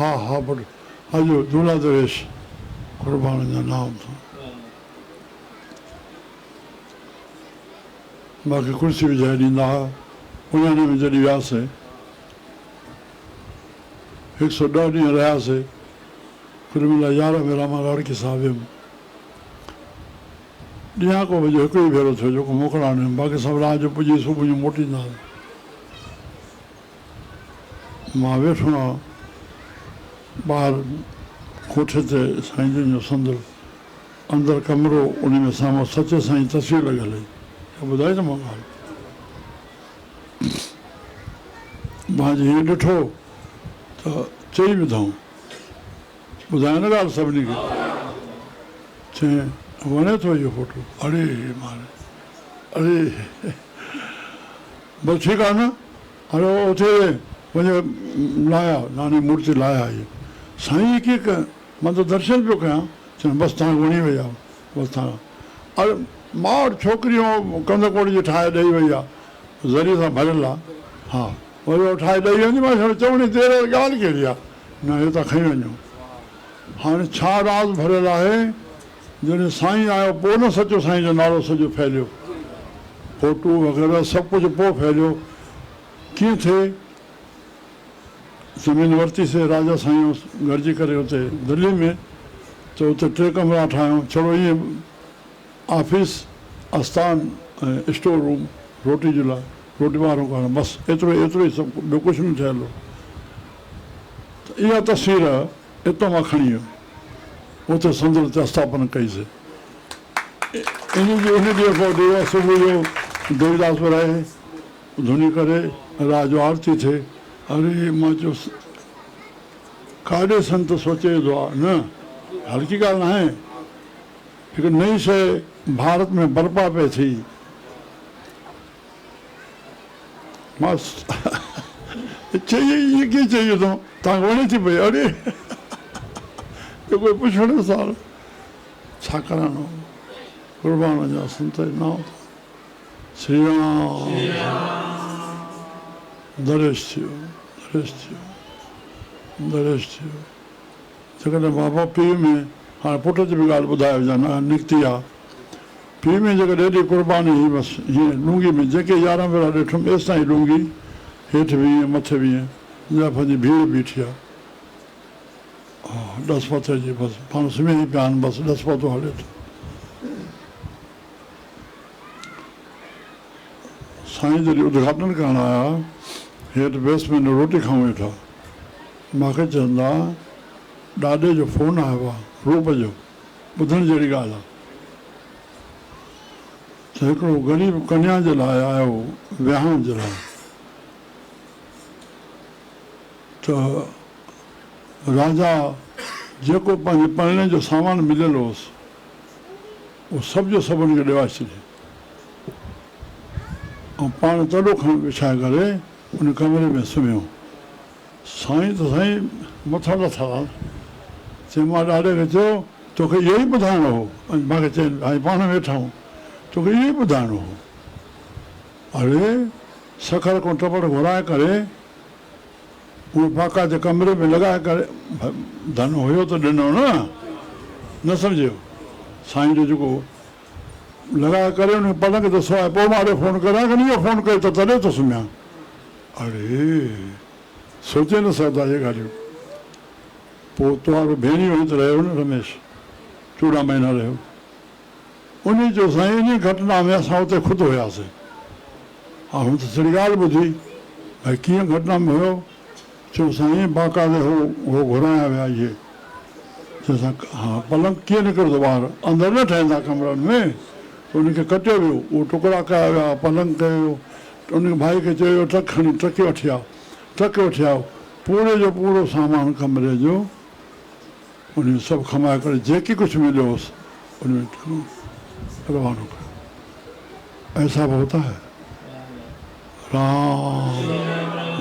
हा हा पुट हजो दूल्हा दवेश कुर्बान जा नाम सां बाक़ी कुर्सी विझाए ॾींदा हुआ। 99 में जॾहिं वियासीं 110 ॾींहं रहियासीं। कुल मिलाए 11 भेरा मां लाड़की सां वियुमि। ॾींहं को बजे हिकु ई भेरो थियो जेको मोकिलाइण हुयुमि, बाक़ी सभु राति जो पुॼी सुबुह जो मोटींदासीं। मां वेठो आहियां ॿाहिरि कोठे ते साईं जन जो संदुर, अंदरि कमिरो, उन में साम्हूं सचे साईं तस्वीर लॻियल हुई। ॿुधाई न मां ॻाल्हि। मां जे हीअं ॾिठो त चई विधऊं, ॿुधायो न ॻाल्हि सभिनी खे। चई वणे थो इहो फोटो? अड़े मारे अड़े बसि ठीकु आहे न, हाणे उते वञे लाया नानी मूर्ति लाया इहे साईं कीअं मां त दर्शन पियो कयां। चवनि बसि तव्हां वणी वई आहे, बसि तव्हां। अरे मां वटि छोकिरियूं कंद कोड़ी जी ठाहे ॾेई वई आहे, ज़रिए सां भरियल आहे। हा वरी उहो ठाहे ॾेई वेंदी, मां चवणी देरि ॻाल्हि कहिड़ी आहे, न हे त खणी वञो। हाणे छा राज़ भरियल आहे, जॾहिं साईं आयो पोइ न सचो साईं जो नालो सॼो फैलियो, फोटू वग़ैरह सभु कुझु पोइ फैलियो। कीअं थिए, ज़मीन वरितीसीं राजा साईं गॾिजी करे हुते दिल्ली में, त उते 3 कमरा ठाहियूं। चलो ईअं ऑफिस, आस्थान ऐं स्टोर रूम रोटी जे लाइ, रोटी वारो करणु, बसि एतिरो ई सभु, ॿियो कुझु न ठहियल हो। त इहा तस्वीर हितां मां खणी वियुमि, उते संदुर ते स्थापना कईसीं। इन ॾींहं खां वठी सुबुह जो देवदास विराए धुनी करे रात जो आरती थिए। अरे मां चयो काॾे संत सोचे विधो आहे, न हल्की ॻाल्हि न आहे। हिकु नई शइ भारत में बर्पा पए थी। मां चई इअं कीअं चई विधो, तव्हांखे वणे थी पई? अड़े कोई पुछण सां छा करणो, कुर्बान जा संत जो नाम। श्री राम दरेश थियो, दरेश थियो, दरेश थियो। जेकॾहिं बाबा पीउ में, हाणे पुट जी बि ॻाल्हि ॿुधाए विझनि निकिती आहे, पीउ में जेकॾहिं एॾी कुर्बानी हुई, बसि हीअं लूंगी में जेके 11 भेरा ॾिठुमि एसि ताईं लूंगी, हेठि बि ईअं मथे बि ईअं, ज़ाइफ़नि जी भीड़ बीठी आहे। हा ॾस पथे जी, बसि पाण सुम्ही पिया आहिनि, बसि ॾस पथो हले थो। साईं जॾहिं उद्घाटन करणु आया, हेठि बेसमेंट में रोटी खाऊं वेठा, मूंखे चवंदा ॾाॾे जो फ़ोन आयो आहे रूप जो, ॿुधण जहिड़ी ॻाल्हि आहे। त हिकिड़ो ग़रीब कन्या जे लाइ आयो, विहांउ जे लाइ। त राजा जेको पंहिंजे पढ़ने जो सामान मिलियल होसि, उहो सभु जो सभु हुनखे ॾिवाए छॾियो ऐं पाण तॾो खणी विछाए करे उन कमरे में सुम्हियो। साईं त साईं मथां नथा, चई मां ॾाॾे खे चयो तोखे इहो ई ॿुधाइणो हो, मूंखे चई हाणे पाण वेठा आहियूं, तोखे इहो ई ॿुधाइणो हो। अड़े सखर खां टपड़ घुराए करे उहो बाक़ाइदे कमरे में लॻाए करे, धन हुयो त ॾिनो न सम्झियो। साईं जो जेको लॻाए करे उन पलंग ते सुवाए, पोइ मां फ़ोन करियां कि इहो फ़ोन कयो त तॾहिं थो सुम्हियां। अड़े सोचे न सघंदा इहे ॻाल्हियूं। पोइ तुंहिंजो भेणी हुई त रहियो न रमेश, 14 महीना रहियो। उन जो साईं इन घटना में असां उते ख़ुदि हुयासीं। हा हुन त सॼी ॻाल्हि ॿुधी, भई कीअं घटना में हुयो। चयो साईं बाक़ाइदे उहो घुराया विया इहे, जंहिंसां हा पलंग कीअं निकिरंदो ॿाहिरि, अंदरि न ठहंदा कमरनि में, उनखे कटियो वियो, उहो टुकड़ा कया विया, पलंग कयो वियो। उन भाई खे चयो ट्रक खणी ट्रक वठी आओ, ट्रक वठी आओ, पूरे जो पूरो सामान कमरे जो उन सभु खमाए करे जेकी कुझु मिलियो होसि उनमें रवानो कयो। ऐसा भी होता है। राम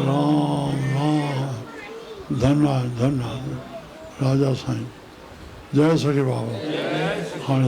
राम राम, धन्यवाद धन्यवाद राजा साईं, जय सखी बाबा। हाणे